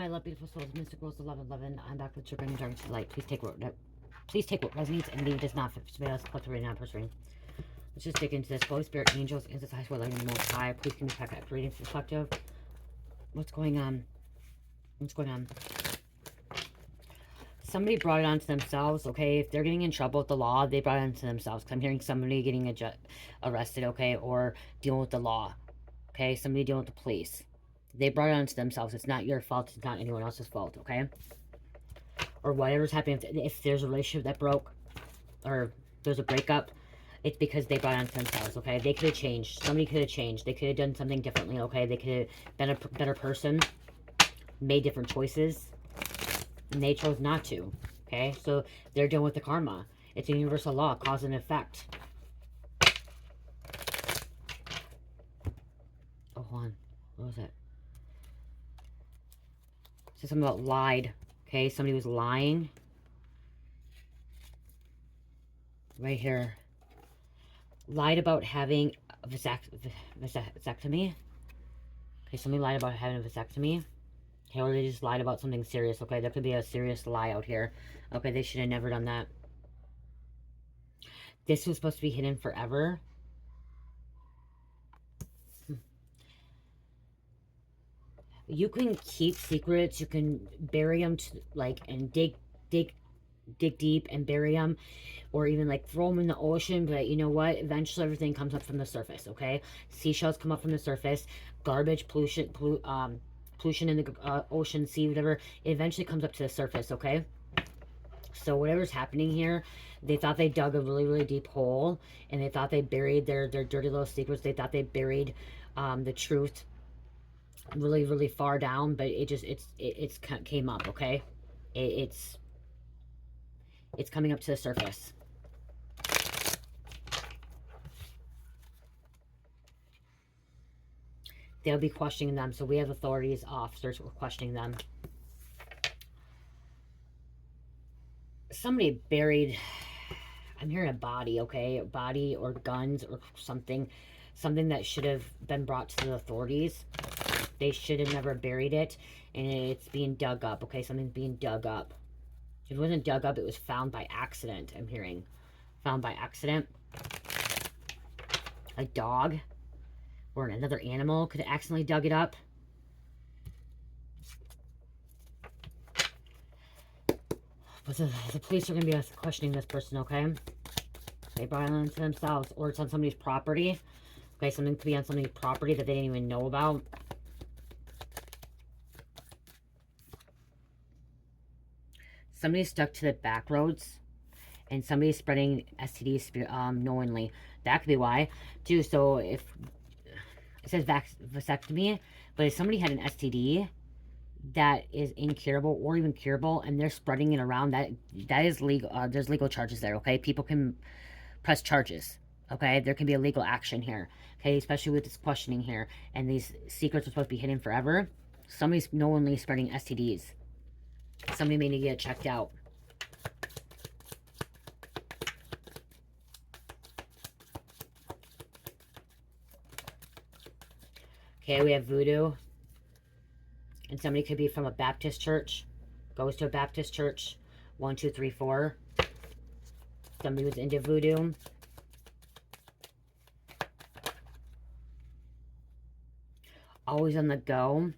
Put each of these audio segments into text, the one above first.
my love, beautiful souls, Mystic Rose 1111. I'm back with your bringing darkness to light. Please take what resonates and leave does not fit for somebody else. Collective reading, not personal reading. Let's just dig into this. Holy Spirit, angels, ancestors, high light, and the Most High. Please give me back at reading perspective. What's going on? What's going on? Somebody brought it onto themselves, okay? If they're getting in trouble with the law, they brought it onto themselves. I'm hearing somebody getting arrested, okay? Or dealing with the law, okay? Somebody dealing with the police. They brought it onto themselves. It's not your fault. It's not anyone else's fault, okay? Or whatever's happening. If there's a relationship that broke or there's a breakup, it's because they brought it onto themselves, okay? They could have changed. Somebody could have changed. They could have done something differently, okay? They could have been a better person, made different choices, and they chose not to, okay? So they're dealing with the karma. It's a universal law, cause and effect. Oh, hold on. What was it? It says something about lied, okay? Somebody was lying. Right here. Lied about having a vasectomy. Okay, somebody lied about having a vasectomy. Okay, or they just lied about something serious, okay? There could be a serious lie out here. Okay, they should have never done that. This was supposed to be hidden forever. You can keep secrets. You can bury them, and dig deep and bury them. Or even, throw them in the ocean. But you know what? Eventually, everything comes up from the surface, okay? Seashells come up from the surface. Garbage, pollution in the ocean, sea, whatever. It eventually comes up to the surface, okay? So whatever's happening here, they thought they dug a really, really deep hole, and they thought they buried their dirty little secrets. They thought they buried the truth really, really far down, but it's came up, okay? It's coming up to the surface. They'll be questioning them, so we have authorities, officers who are questioning them. Somebody buried, I'm hearing a body, okay? A body or guns or something that should have been brought to the authorities. They should have never buried it, and it's being dug up, okay? Something's being dug up. If it wasn't dug up, it was found by accident, I'm hearing. Found by accident. A dog or another animal could have accidentally dug it up. But the police are going to be questioning this person, okay? They brought it onto themselves, or it's on somebody's property. Okay, something could be on somebody's property that they didn't even know about. Somebody's stuck to the back roads, and somebody's spreading STDs knowingly. That could be why, too. So if it says vasectomy, but if somebody had an STD that is incurable or even curable, and they're spreading it around, that is legal. There's legal charges there, okay? People can press charges, okay? There can be a legal action here, okay? Especially with this questioning here, and these secrets are supposed to be hidden forever. Somebody's knowingly spreading STDs. Somebody may need to get checked out. Okay, we have voodoo. And somebody could be from a Baptist church. Goes to a Baptist church. 1, 2, 3, 4. Somebody was into voodoo. Always on the go.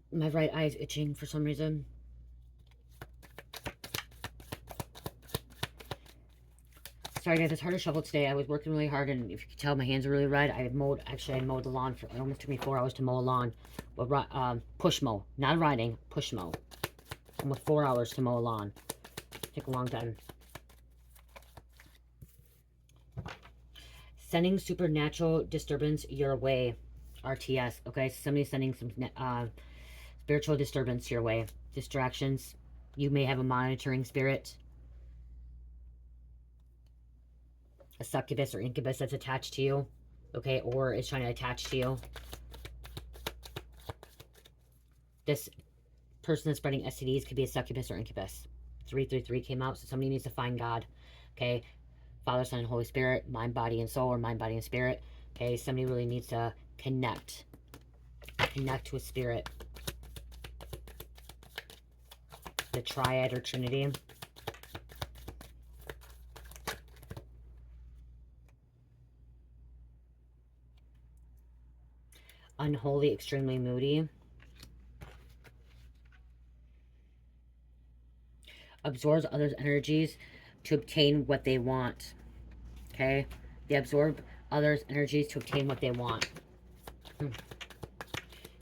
My right eye is itching for some reason. Sorry guys, it's hard to shovel today. I was working really hard, and if you can tell, my hands are really red. I mowed the lawn for, it almost took me 4 hours to mow a lawn. But push mow, not riding, push mow. Almost 4 hours to mow a lawn. Take a long time. Sending supernatural disturbance your way. RTS, okay? Somebody's sending some spiritual disturbance your way. Distractions. You may have a monitoring spirit. A succubus or incubus that's attached to you, okay? Or is trying to attach to you. This person that's spreading STDs could be a succubus or incubus. 333 came out, so somebody needs to find God, okay? Father, Son, and Holy Spirit, mind, body, and soul, or mind, body, and spirit. Okay, somebody really needs to connect with spirit. The triad or trinity. Unholy, extremely moody. Absorbs others' energies to obtain what they want. Okay? They absorb others' energies to obtain what they want.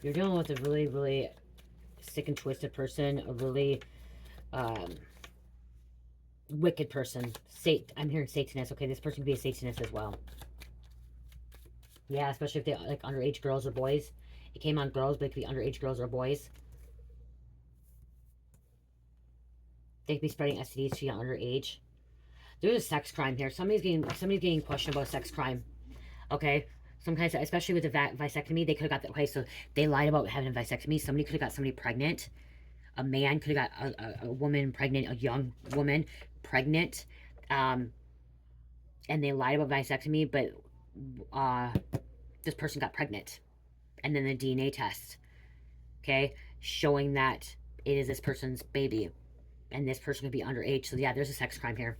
You're dealing with a really, really sick and twisted person. A really wicked person. I'm hearing Satanist. Okay, this person could be a Satanist as well. Yeah, especially if they like underage girls or boys. It came on girls, but it could be underage girls or boys. They could be spreading STDs to young underage. There's a sex crime here. Somebody's getting questioned about sex crime. Okay, some kind of, especially with the vasectomy, they could have got that. Okay, so they lied about having a vasectomy. Somebody could have got somebody pregnant. A man could have got a woman pregnant, a young woman pregnant, and they lied about vasectomy, but this person got pregnant, and then the DNA test, okay, showing that it is this person's baby, and this person could be underage. So yeah, there's a sex crime here.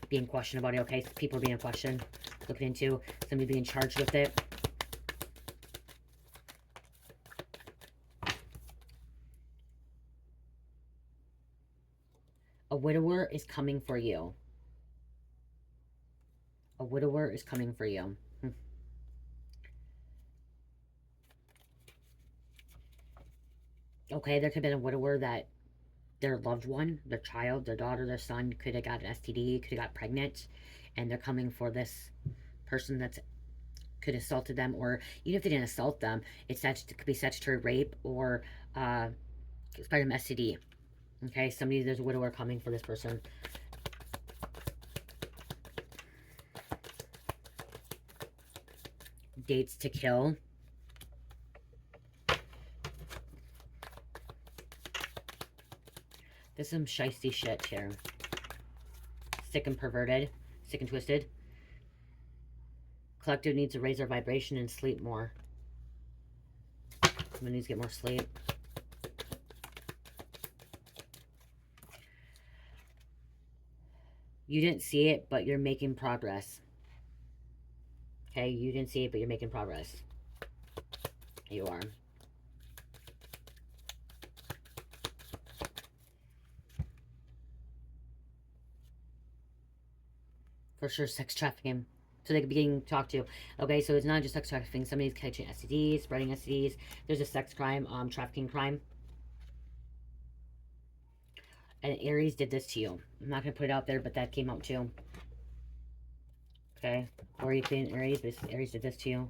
Being questioned about it, okay? People are being questioned, looking into, somebody being charged with it. A widower is coming for you. A widower is coming for you. Okay, there could have been a widower that their loved one, their child, their daughter, their son could have got an STD, could have got pregnant, and they're coming for this person that's could have assaulted them, or even if they didn't assault them, it could be statutory rape or spread an STD. Okay, there's a widower coming for this person. Dates to kill. There's some shiesty shit here. Sick and perverted. Sick and twisted. Collective needs to raise their vibration and sleep more. Someone needs to get more sleep. You didn't see it, but you're making progress. Okay, you didn't see it, but you're making progress. You are. For sure, sex trafficking. So they could be getting talked to. Okay, so it's not just sex trafficking. Somebody's catching STDs, spreading STDs. There's a sex crime, trafficking crime. And Aries did this to you. I'm not going to put it out there, but that came out too. Okay, or you can Aries, but Aries did this to you.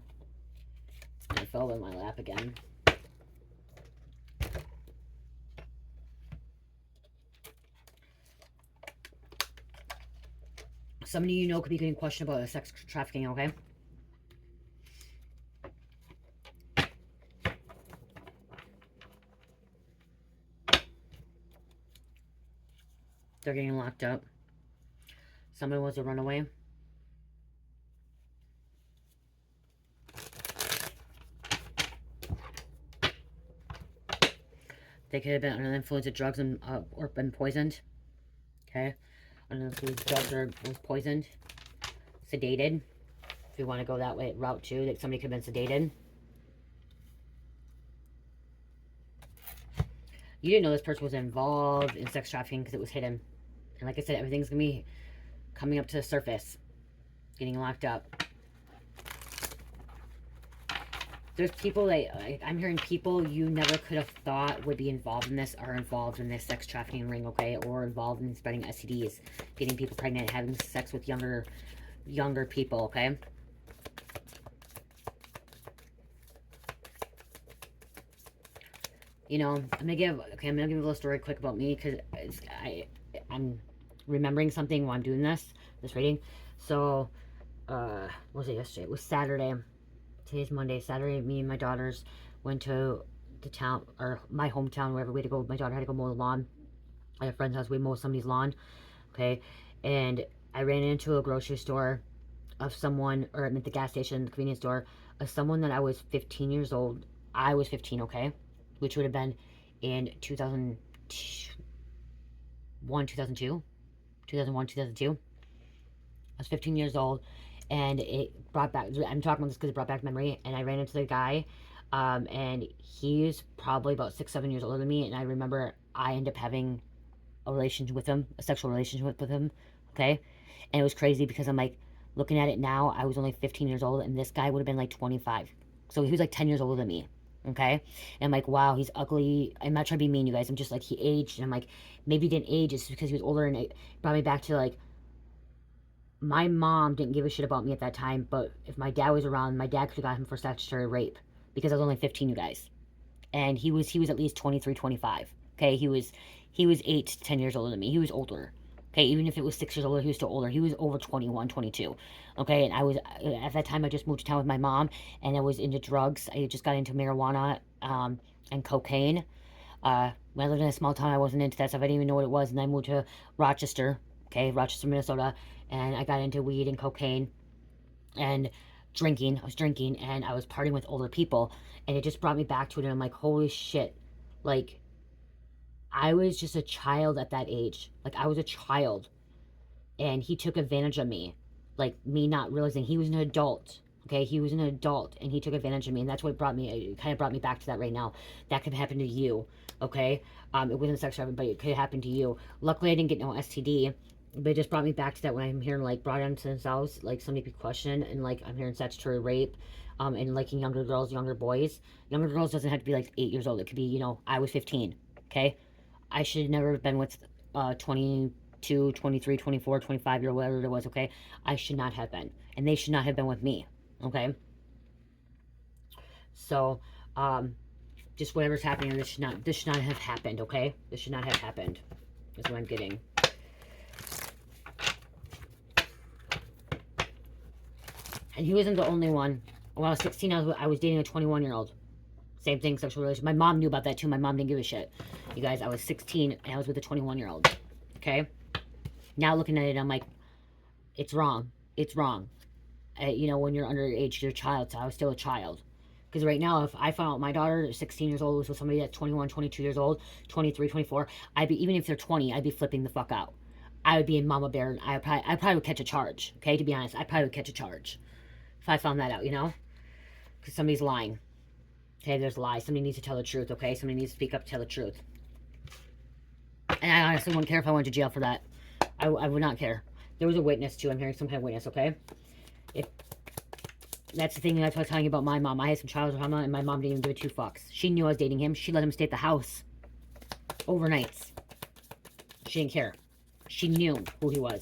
And it fell in my lap again. Somebody you know could be getting questioned about sex trafficking, okay? They're getting locked up. Somebody was a runaway. They could have been under the influence of drugs and or been poisoned. Okay, under the influence of drugs or was poisoned, sedated. If you want to go that way, route too, that somebody could have been sedated. You didn't know this person was involved in sex trafficking because it was hidden. And like I said, everything's gonna be coming up to the surface, getting locked up. There's people that, I'm hearing people you never could have thought would be involved in this are involved in this sex trafficking ring, okay? Or involved in spreading STDs, getting people pregnant, having sex with younger people, okay? You know, I'm gonna give a little story quick about me because I'm remembering something while I'm doing this reading. So, what was it yesterday? It was Saturday. Today's Monday. Saturday, me and my daughters went to the town, or my hometown, wherever we had to go. My daughter had to go mow the lawn. At a friend's house, we mowed somebody's lawn. Okay, and I ran into a grocery store of someone, or at the gas station, the convenience store, of someone that I was 15 years old. I was 15, okay? Which would have been in 2001, 2002. 2001, 2002. I was 15 years old, and it brought back, I'm talking about this because it brought back memory, and I ran into the guy, and he's probably about 6, 7 years older than me, and I remember I ended up having a relationship with him, a sexual relationship with him, okay? And it was crazy because I'm like, looking at it now, I was only 15 years old, and this guy would have been like 25. So he was like 10 years older than me, okay? And I'm like, wow, he's ugly. I'm not trying to be mean, you guys. I'm just like, he aged, and I'm like, maybe he didn't age, it's because he was older, and it brought me back to like, my mom didn't give a shit about me at that time, but if my dad was around, my dad could have got him for statutory rape because I was only 15, you guys. And he was at least 23, 25. Okay, he was 8 to 10 years older than me. He was older. Okay, even if it was 6 years older, he was still older. He was over 21, 22. Okay, and I was, at that time, I just moved to town with my mom, and I was into drugs. I just got into marijuana, and cocaine. When I lived in a small town, I wasn't into that stuff. I didn't even know what it was. And I moved to Rochester, okay, Rochester, Minnesota, and I got into weed and cocaine and drinking. I was drinking, and I was partying with older people, and it just brought me back to it. And I'm like, holy shit, like, I was just a child at that age. Like, I was a child, and he took advantage of me, like, me not realizing he was an adult. Okay, he was an adult, and he took advantage of me, and that's what brought me. It kind of brought me back to that right now. That could happen to you. Okay, it wasn't sexual, but it could happen to you. Luckily, I didn't get no STD, but it just brought me back to that when I'm hearing like brought onto themselves, like so many people question, and like I'm hearing statutory rape, and liking younger girls, younger boys. Younger girls doesn't have to be like 8 years old. It could be, I was 15. Okay, I should have never been with 22, 23, 24, 25 year old, whatever it was. Okay, I should not have been, and they should not have been with me. Okay, so just whatever's happening, this should not have happened. Okay, this should not have happened. Is what I'm getting. And he wasn't the only one. When I was 16, I was dating a 21-year-old. Same thing, sexual relationship. My mom knew about that too. My mom didn't give a shit. You guys, I was 16 and I was with a 21-year-old. Okay? Now looking at it, I'm like, it's wrong. It's wrong. When you're underage, you're a child, so I was still a child. Because right now, if I found out my daughter, 16 years old, was with somebody that's 21, 22 years old, 23, 24, even if they're 20, I'd be flipping the fuck out. I would be in mama bear, and I probably would catch a charge. Okay, to be honest, I probably would catch a charge if I found that out, because somebody's lying. Okay, there's lies. Somebody needs to tell the truth. Okay, somebody needs to speak up, tell the truth. And I honestly wouldn't care if I went to jail for that. I would not care. There was a witness too. I'm hearing some kind of witness. Okay, if that's the thing, that's what I was telling you about my mom. I had some childhood trauma, and my mom didn't even give a two fucks. She knew I was dating him. She let him stay at the house overnights. She didn't care. She knew who he was.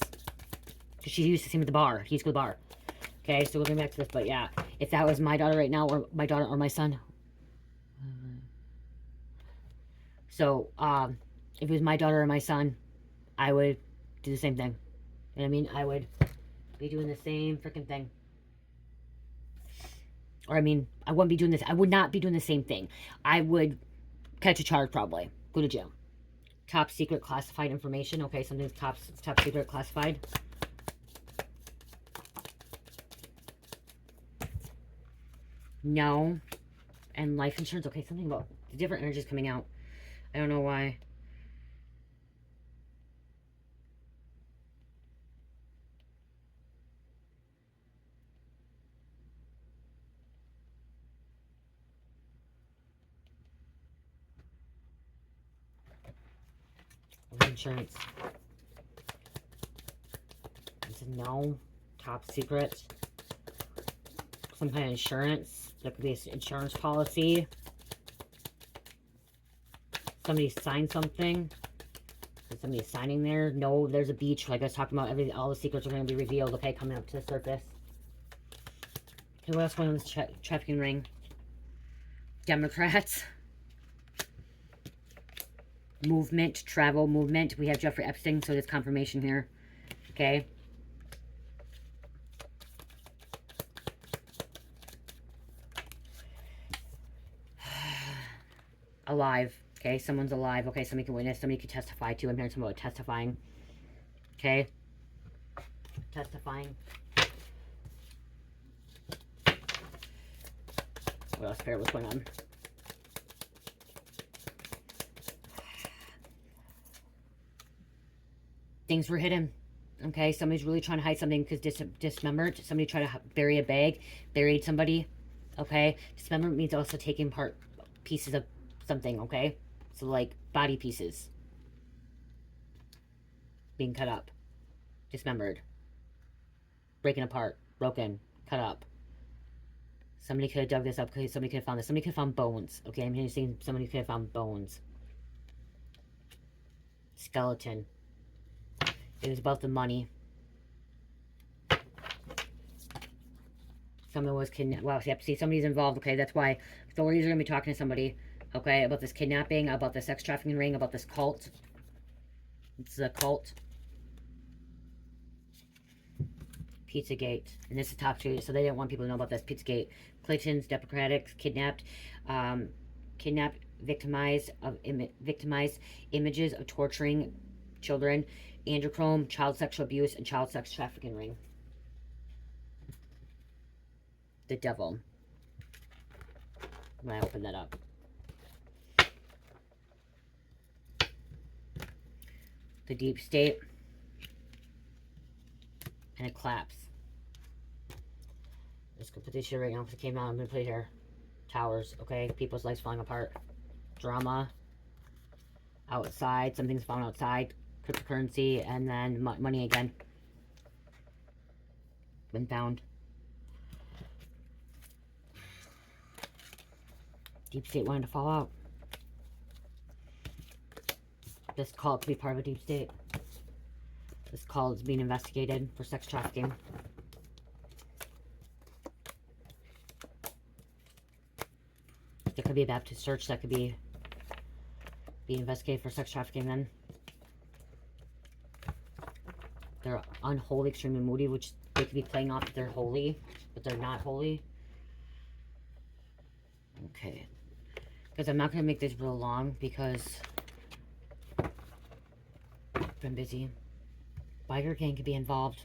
She used to see him at the bar. He used to go to the bar. Okay, so going back to this, but yeah, if that was my daughter right now, or my daughter or my son, so if it was my daughter or my son, I would do the same thing. You know what I mean? I would be doing the same freaking thing. Or I wouldn't be doing this. I would not be doing the same thing. I would catch a charge, probably go to jail. Top secret classified information. Okay, something's top secret classified. No. And life insurance. Okay, something about the different energies coming out. I don't know why. Life insurance. It's a no. Top secret. Some kind of insurance. There could be an insurance policy. Somebody signed something. Is somebody signing there? No, there's a beach. Like I was talking about, all the secrets are going to be revealed. Okay, coming up to the surface. Okay, what else going on this trafficking ring? Democrats. Movement, travel, movement. We have Jeffrey Epstein, so there's confirmation here. Okay. Alive. Okay, someone's alive. Okay, somebody can witness. Somebody can testify too. I'm hearing something about testifying. Okay. Testifying. what else, Spirit? What's going on? Things were hidden. Okay, somebody's really trying to hide something because dismembered. Somebody tried to bury a bag, buried somebody. Okay, dismemberment means also taking pieces of something. Okay, so like body pieces being cut up, dismembered, breaking apart, broken, cut up. Somebody could have dug this up because somebody could have found this. Somebody could have found bones. Okay, I'm saying somebody could have found bones. Skeleton. It was about the money. Someone was kidnapped. Well, yep, see, somebody's involved. Okay, that's why authorities are going to be talking to somebody. Okay, about this kidnapping, about the sex trafficking ring, about this cult. It's a cult. Pizzagate. And this is top two, so they didn't want people to know about this. Pizzagate. Clinton's Democrats kidnapped. Kidnapped, victimized images of torturing children. Androchrome, child sexual abuse, and child sex trafficking ring. The devil. When I open that up. The deep state. And it collapse. Let's go put this shit right now because it came out. I'm going to put it here. Towers, okay? People's lives falling apart. Drama. Outside. Something's found outside. Cryptocurrency. And then money again. Been found. Deep state wanted to fall out. This cult could be part of a deep state. This cult is being investigated for sex trafficking. There could be a Baptist church that could be being investigated for sex trafficking then. They're unholy, extremely moody, which they could be playing off that they're holy, but they're not holy. Okay. Because I'm not going to make this real long because I've been busy. Biker gang could be involved.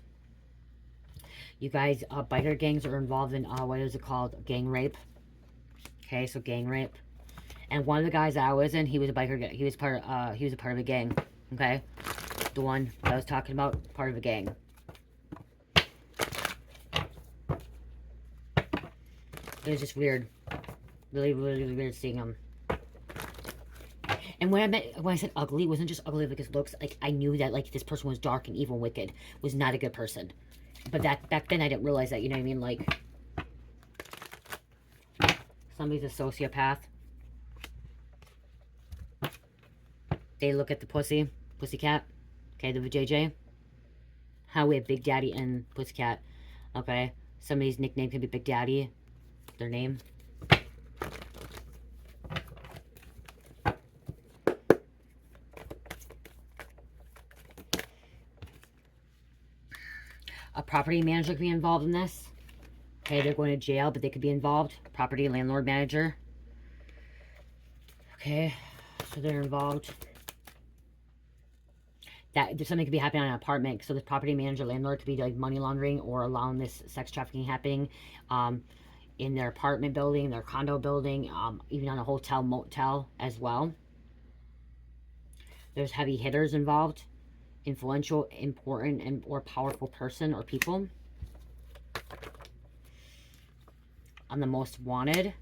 You guys, biker gangs are involved in, what is it called? Gang rape. Okay, so gang rape. And one of the guys that I was in, he was a biker gang. He was part of a gang. Okay? The one that I was talking about, part of a gang. It was just weird. Really, really, really weird seeing him. And when I said ugly, it wasn't just ugly like his looks. Like, I knew that, like, this person was dark and evil and wicked. Was not a good person. But back then, I didn't realize that, you know what I mean? Like, somebody's a sociopath. They look at the pussycat. Okay, the JJ. How we have Big Daddy and Pussycat. Okay, somebody's nickname could be Big Daddy. Their name. A property manager could be involved in this. Okay, they're going to jail, but they could be involved. Property landlord manager. Okay, so they're involved. That something could be happening on an apartment. So this property manager, landlord could be like money laundering or allowing this sex trafficking happening in their apartment building, their condo building, even on a hotel, motel as well. There's heavy hitters involved. Influential, important, and or powerful person or people. On the most wanted.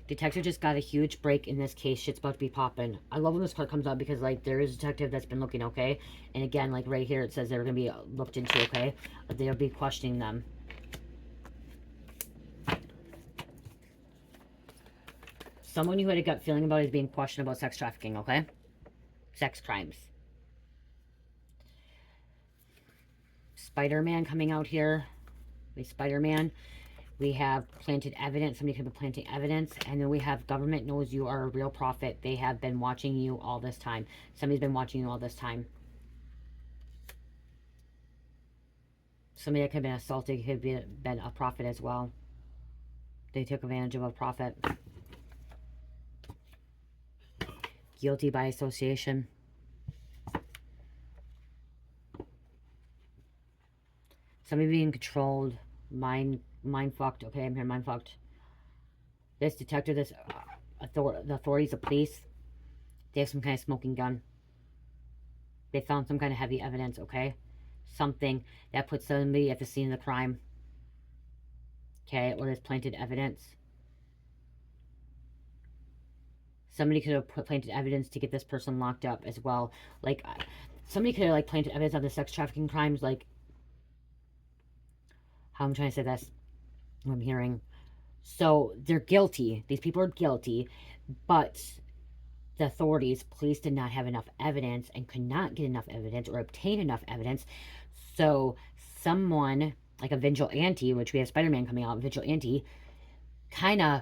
Detective just got a huge break in this case. Shit's about to be popping. I love when this card comes up because, like, there is a detective that's been looking, okay? And again, like, right here, it says they're going to be looked into, okay? They'll be questioning them. Someone you had a gut feeling about is being questioned about sex trafficking, okay? Sex crimes. Spider-Man coming out here. Spider-Man. We have planted evidence. Somebody could be planting evidence. And then we have government knows you are a real prophet. They have been watching you all this time. Somebody's been watching you all this time. Somebody that could have been assaulted could have been a prophet as well. They took advantage of a prophet. Guilty by association. Somebody being controlled. Mind fucked. Okay, I'm here, mind fucked. This detective, the authorities, the police, they have some kind of smoking gun. They found some kind of heavy evidence, okay? Something that puts somebody at the scene of the crime. Okay, or there's planted evidence. Somebody could have planted evidence to get this person locked up as well. Like, somebody could have, like, planted evidence on the sex trafficking crimes, like, how I'm trying to say this, what I'm hearing. So, they're guilty. These people are guilty, but the authorities, police, did not have enough evidence and could not get enough evidence or obtain enough evidence. So, someone, like a vigilante, which we have Spider-Man coming out, vigilante, kind of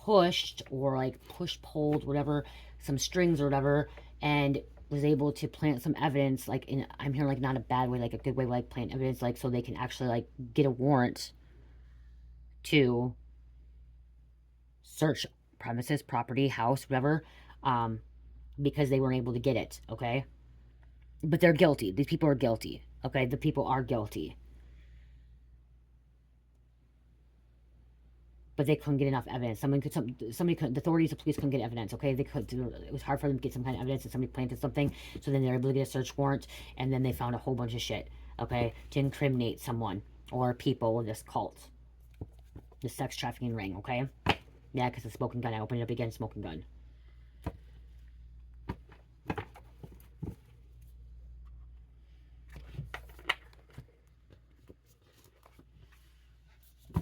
pushed or like pulled whatever, some strings or whatever, and was able to plant some evidence, like, in, I'm hearing, like, not a bad way, like a good way, like plant evidence, like, so they can actually, like, get a warrant to search premises, property, house, whatever, because they weren't able to get it, okay? But they're guilty. These people are guilty, okay? The people are guilty. But they couldn't get enough evidence. Somebody could, the authorities, the police couldn't get evidence, okay? They could, it was hard for them to get some kind of evidence that somebody planted something, so then they're able to get a search warrant, and then they found a whole bunch of shit, okay, to incriminate someone or people with this cult, this sex trafficking ring, okay? Yeah, because the smoking gun, I opened it up again, smoking gun.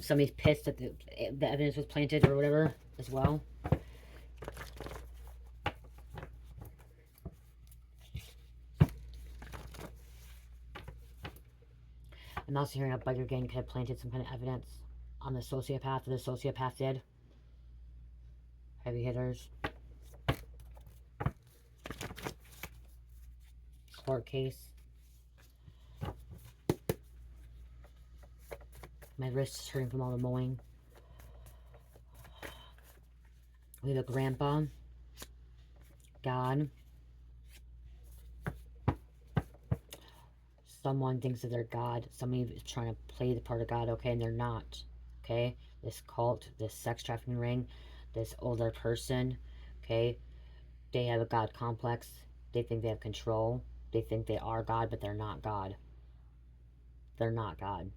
Somebody's pissed that the evidence was planted or whatever as well. I'm also hearing a biker gang could have planted some kind of evidence on the sociopath, or the sociopath did. Heavy hitters. Court case. My wrist is hurting from all the mowing. We have a grandpa. God. Someone thinks that they're God. Somebody is trying to play the part of God, okay, and they're not. Okay? This cult, this sex trafficking ring, this older person, okay? They have a God complex. They think they have control. They think they are God, but they're not God. They're not God.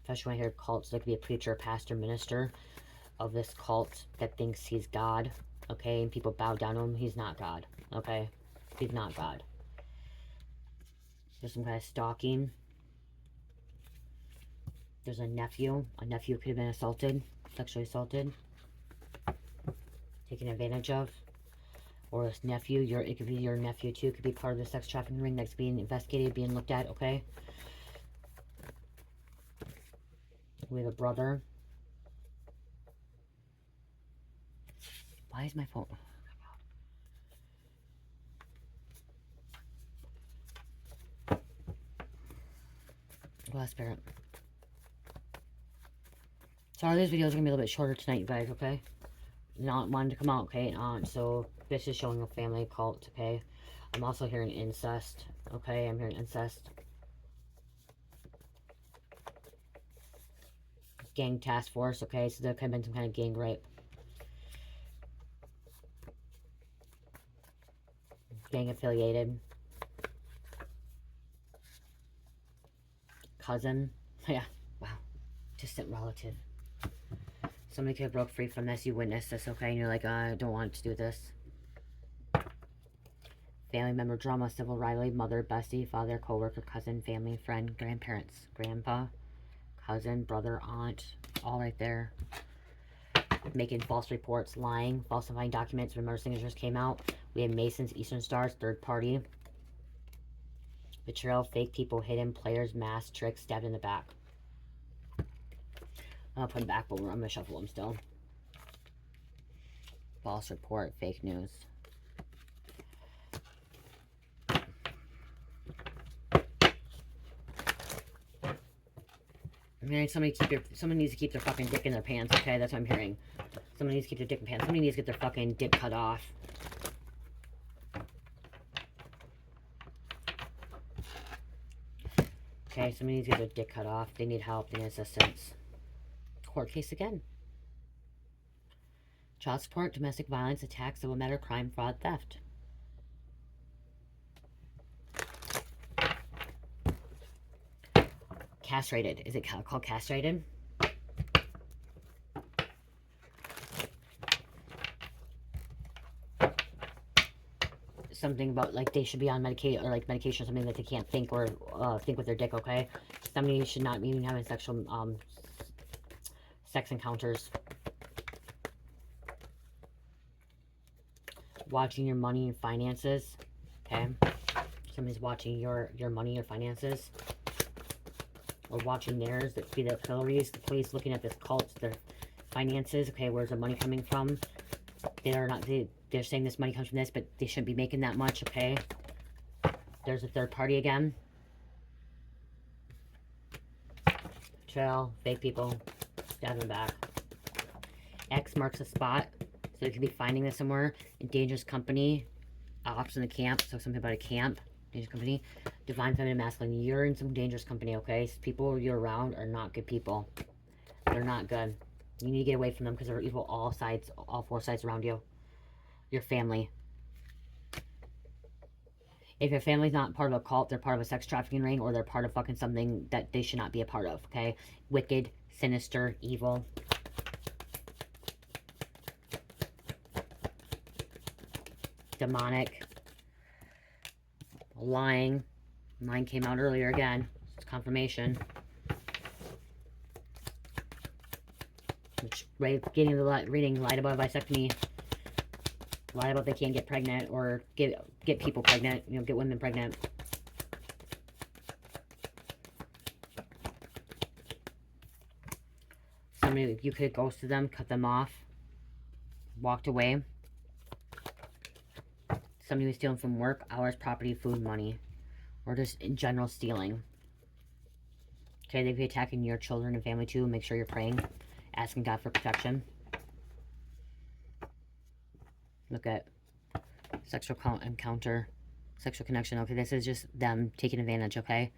Especially when I hear cults, there could be a preacher, pastor, minister of this cult that thinks he's God, okay? And people bow down to him. He's not God, okay? He's not God. There's some kind of stalking. There's a nephew. A nephew could have been assaulted, sexually assaulted, taken advantage of. Or this nephew, it could be your nephew too. It could be part of the sex trafficking ring that's being investigated, being looked at, okay? We have a brother. Why is my phone? Oh my god. Glass parent. Sorry, this video is going to be a little bit shorter tonight, you guys, okay? Not wanting to come out, okay? So, this is showing a family cult, okay? I'm also hearing incest, okay? I'm hearing incest. Gang task force, okay? So, there could have been some kind of gang rape. Gang affiliated. Cousin. Yeah, wow. Distant relative. Somebody could have broke free from this. You witnessed this, okay? And you're like, I don't want to do this. Family member drama, civil rivalry, mother, bestie, father, co-worker, cousin, family, friend, grandparents, grandpa, cousin, brother, aunt, all right there. Making false reports, lying, falsifying documents. Remember, signatures came out. We have Masons, Eastern Stars, third party. Betrayal, fake people, hidden players, mask, tricks, stabbed in the back. I'll put them back, but I'm going to shuffle them still. False report, fake news. I'm hearing someone needs to keep their fucking dick in their pants, okay? That's what I'm hearing. Someone needs to keep their dick in pants. Somebody needs to get their fucking dick cut off. Okay, somebody needs to get their dick cut off. They need help. They need assistance. Court case again. Child support, domestic violence, attack, civil matter, crime, fraud, theft. Castrated. Is it called castrated? Something about like they should be on medication or like medication or something that they can't think or think with their dick. Okay, somebody should not be even having sexual sex encounters. Watching your money and finances. Okay, somebody's watching your money or finances, or watching theirs. That could be the auxiliaries, the police looking at this cult, their finances. Okay, where's the money coming from? They're not. They're saying this money comes from this, but they shouldn't be making that much. Okay, there's a third party again. Trail, fake people, stab them back. X marks a spot, so they could be finding this somewhere. In dangerous company, ops in the camp, so something about a camp, dangerous company. Divine feminine masculine, you're in some dangerous company, okay? So people you're around are not good people. They're not good. You need to get away from them because they're evil all sides, all four sides around you. Your family. If your family's not part of a cult, they're part of a sex trafficking ring, or they're part of fucking something that they should not be a part of, okay? Wicked, sinister, evil. Demonic. Lying. Mine came out earlier again. It's confirmation. Right, getting the reading, lied about vasectomy. Lie about they can't get pregnant or get people pregnant, you know, get women pregnant. Somebody, you could have ghosted them, cut them off, walked away. Somebody was stealing from work, hours, property, food, money, or just in general stealing. Okay, they'd be attacking your children and family too. Make sure you're praying, asking God for protection. Look at sexual encounter, sexual connection. Okay, this is just them taking advantage, okay?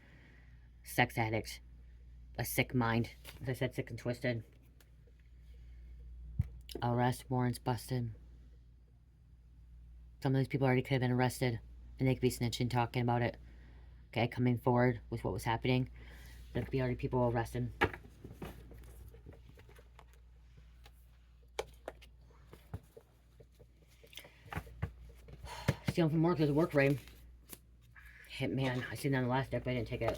Sex addict, a sick mind. As I said, sick and twisted. Arrest warrants busted. Some of these people already could have been arrested, and they could be snitching, talking about it. Okay, coming forward with what was happening. There could be already people arrested. Stealing from work, there's a work raid. Hitman, I seen that on the last deck, but I didn't take it.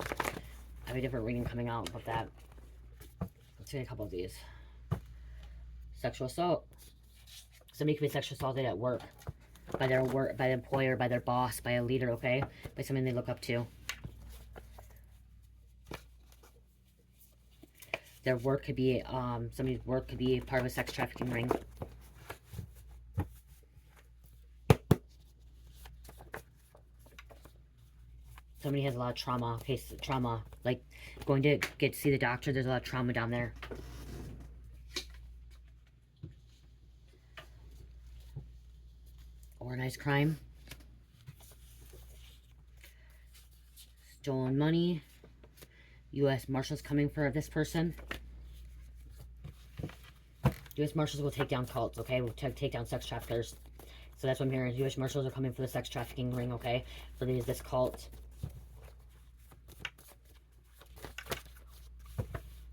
I have a different reading coming out about that. Let's see a couple of these. Sexual assault. Somebody could be sexually assaulted at work. By their work, by the employer, by their boss, by a leader, okay? By someone they look up to. Their work could be, somebody's work could be part of a sex trafficking ring. Somebody has a lot of trauma, okay, trauma, like going to see the doctor, there's a lot of trauma down there. Organized crime. Stolen money. U.S.Marshalls coming for this person. U.S.Marshalls will take down cults, okay? We'll take down sex traffickers. So that's what I'm hearing. U.S.Marshalls are coming for the sex trafficking ring, okay? For this cult.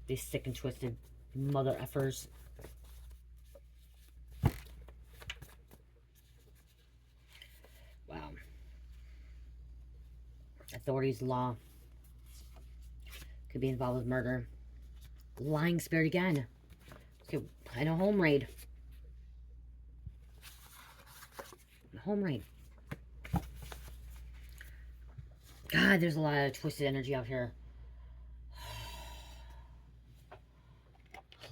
These sick and twisted mother effers. Wow. Authorities, law. Could be involved with murder. Lying spirit again. Okay, and a home raid. Home raid. God, there's a lot of twisted energy out here.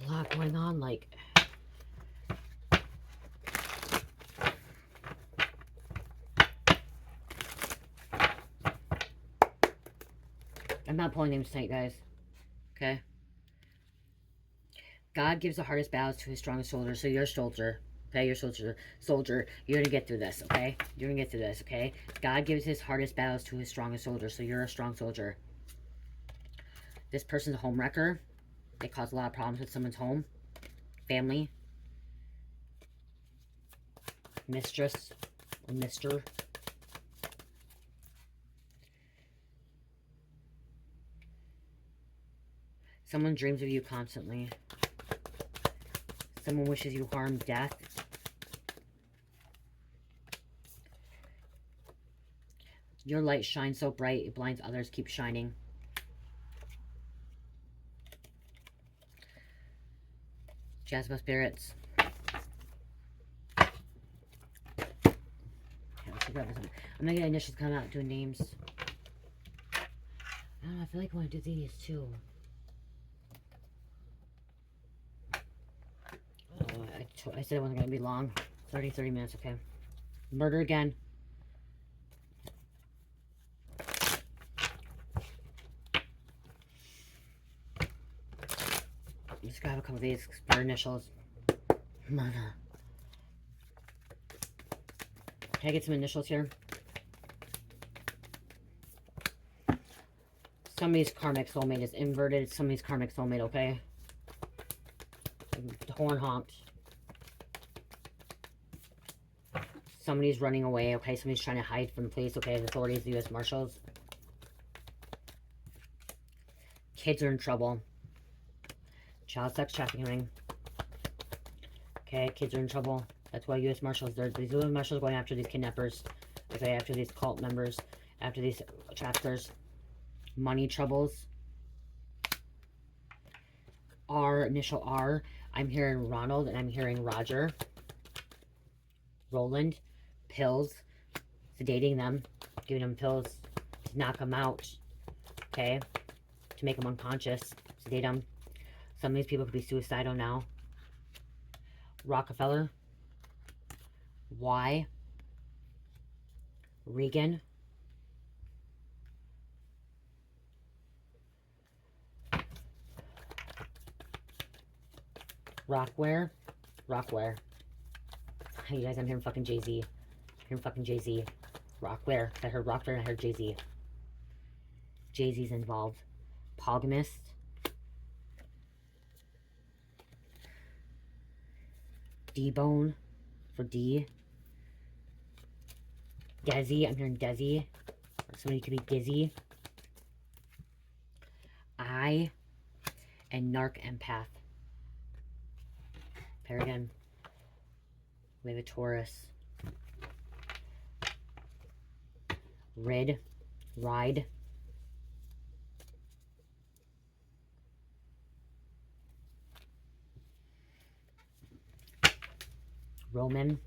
A lot going on, like... I'm not pulling names tonight, guys. Okay? God gives the hardest battles to his strongest soldier. So you're a soldier. Okay? You're a soldier. You're going to get through this. Okay? You're going to get through this. Okay? God gives his hardest battles to his strongest soldier. So you're a strong soldier. This person's a home wrecker. They cause a lot of problems with someone's home, family, mistress, or mister. Someone dreams of you constantly. Someone wishes you harm, death. Your light shines so bright, it blinds others. Keep shining. Jasper spirits. I'm gonna get initials come out doing names. I don't know, I feel like I want to do these too. I said it wasn't gonna be long. 30 minutes, okay. Murder again. Just grab a couple of these for initials. Murder. Can I get some initials here? Somebody's karmic soulmate is inverted. Somebody's karmic soulmate, okay? The horn honked. Somebody's running away, okay? Somebody's trying to hide from police, okay? The authorities, the U.S.Marshalls. Kids are in trouble. Child sex trafficking. Okay, kids are in trouble. That's why U.S.Marshalls, these U.S.Marshalls are going after these kidnappers. Okay, after these cult members. After these traffickers. Money troubles. R, initial R. I'm hearing Ronald and I'm hearing Roger. Roland. Pills. Sedating them. Giving them pills to knock them out. Okay? To make them unconscious. Sedate them. Some of these people could be suicidal now. Rockefeller. Y. Regan. Rockware. Rockware. You guys, I'm hearing fucking Jay-Z. I'm hearing fucking Jay-Z. Rockware. I heard Rockware and I heard Jay-Z. Jay-Z's involved. Polygamist. D-Bone for D. Desi. I'm hearing Desi. Or somebody could be Dizzy. I. And Narc Empath. Paragon. We have a Taurus. Rid. Ride. Roman.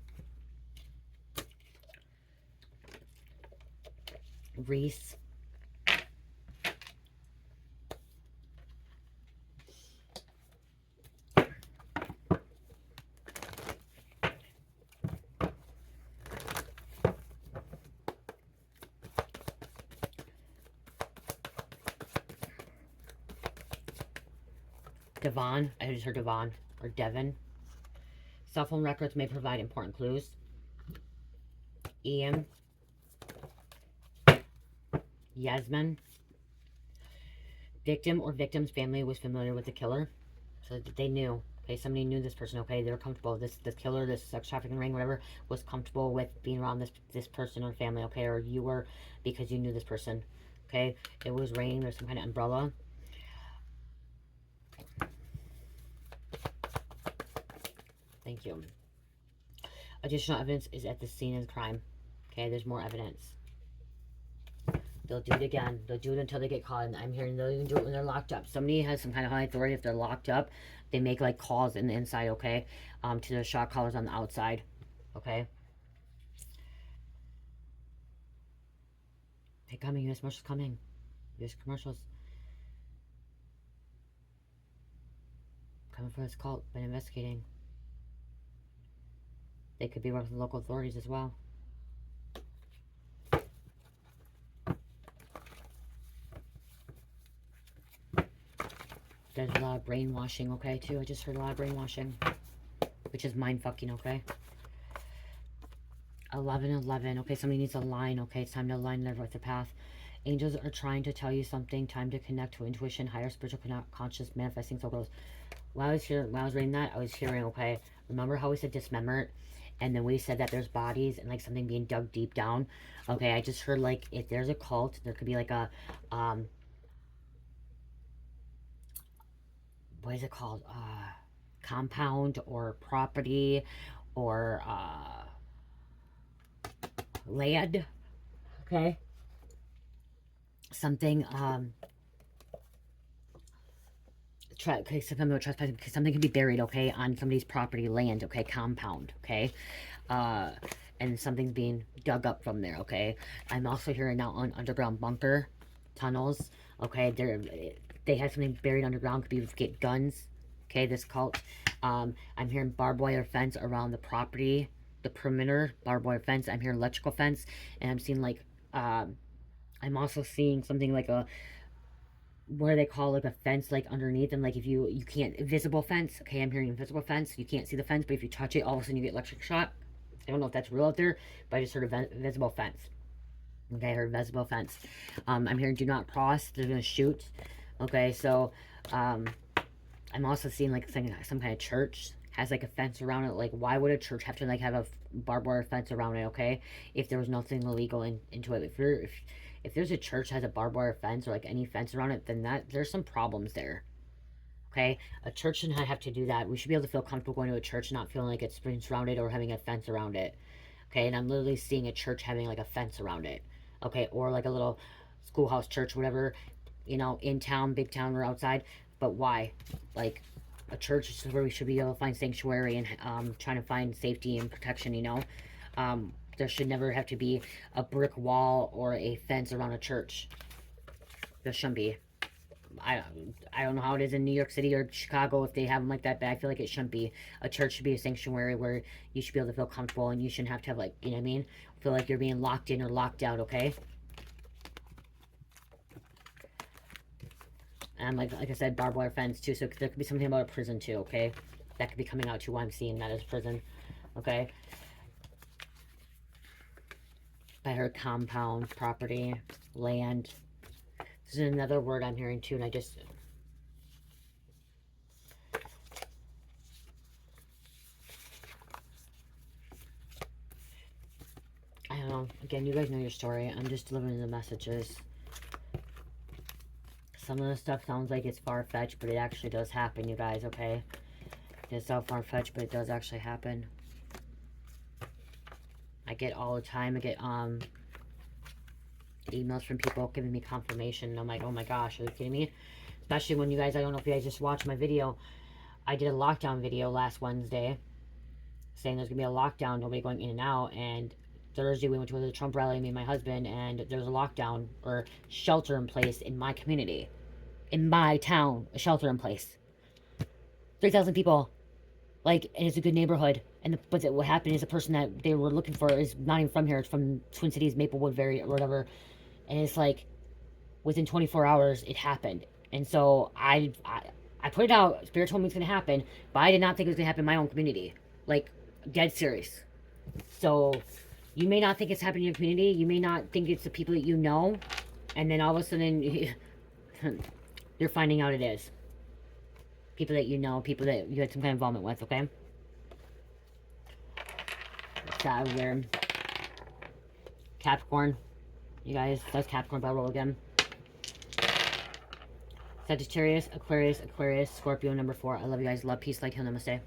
Reese. Devon. I just heard Devon. Or Devon. Cell phone records may provide important clues. Ian. Yasmin. Victim or victim's family was familiar with the killer. So they knew. Okay, somebody knew this person, okay? They were comfortable. This killer, this sex trafficking ring, whatever, was comfortable with being around this person or family, okay? Or you were because you knew this person. Okay? It was raining, there's some kind of umbrella. Thank you. Additional evidence is at the scene of the crime. Okay, there's more evidence. They'll do it again. They'll do it until they get caught. And I'm hearing they'll even do it when they're locked up. Somebody has some kind of high authority. If they're locked up, they make like calls in the inside, okay? To the shot callers on the outside, okay? They coming. U.S.Marshalls coming. U.S. commercials. Coming for this cult. Been investigating. They could be working with local authorities as well. There's a lot of brainwashing, okay, too. I just heard a lot of brainwashing. Which is mind-fucking, okay? 11-11. Okay, somebody needs a line, okay? It's time to align their path. Angels are trying to tell you something. Time to connect to intuition, higher spiritual conscious, manifesting so close. When I was reading that, I was hearing, okay, remember how we said dismembered? And then we said that there's bodies and like something being dug deep down. Okay, I just heard like if there's a cult, there could be like a what is it called? Compound or property or land. Okay. Something okay, trespassing, because something can be buried, okay, on somebody's property, land, okay, compound, okay, and something's being dug up from there, okay. I'm also hearing now on underground bunker tunnels, okay. They have something buried underground, could be get guns, okay. This cult, I'm hearing barbed wire fence around the property, the perimeter barbed wire fence. I'm hearing electrical fence, and I'm seeing like I'm also seeing something like a what do they call like a fence like underneath, and like if you can't invisible fence, okay. I'm hearing invisible fence, you can't see the fence, but if you touch it, all of a sudden you get electric shock. I don't know if that's real out there, but I just heard a visible fence. Okay, I heard visible fence. I'm hearing do not cross, they're gonna shoot. Okay, so I'm also seeing like some kind of church has like a fence around it. Like, why would a church have to like have a barbed wire fence around it? Okay, if there was nothing illegal into it. If there's a church that has a barbed wire fence or like any fence around it, then there's some problems there. Okay, a church should not have to do that. We should be able to feel comfortable going to a church, not feeling like it's been surrounded or having a fence around it. Okay, and I'm literally seeing a church having like a fence around it. Okay, or like a little schoolhouse church, whatever, in town, big town, or outside. But why? Like, a church is where we should be able to find sanctuary and trying to find safety and protection. There should never have to be a brick wall or a fence around a church. There shouldn't be. I don't know how it is in New York City or Chicago if they have them like that, but I feel like it shouldn't be. A church should be a sanctuary where you should be able to feel comfortable, and you shouldn't have to have, like, you know what I mean? Feel like you're being locked in or locked out, okay? And like I said, barbed wire fence too, so there could be something about a prison too, okay? That could be coming out too, why I'm seeing that as prison, okay? I heard compound, property, land. This is another word I'm hearing too, and I don't know. Again, you guys know your story. I'm just delivering the messages. Some of the stuff sounds like it's far-fetched, but it actually does happen, you guys, okay? It's so far-fetched, but it does actually happen. I get all the time, I get emails from people giving me confirmation, and I'm like, oh my gosh, are you kidding me? Especially when you guys, I don't know if you guys just watched my video. I did a lockdown video last Wednesday saying there's gonna be a lockdown, nobody going in and out, and Thursday we went to the Trump rally, me and my husband, and there's a lockdown or shelter in place in my community, in my town, a shelter in place. 3,000 people, like, and it's a good neighborhood. But what happened is the person that they were looking for is not even from here. It's from Twin Cities, Maplewood, or whatever. And it's like within 24 hours it happened. And so I put it out. Spirit told me it's gonna happen, but I did not think it was gonna happen in my own community. Like, dead serious. So you may not think it's happening in your community. You may not think it's the people that you know, and then all of a sudden you're finding out it is people that you know, people that you had some kind of involvement with. Okay. That weird. Capricorn. You guys, that's Capricorn bell roll again. Sagittarius, Aquarius, Scorpio, number 4. I love you guys. Love, peace, light, heal, namaste.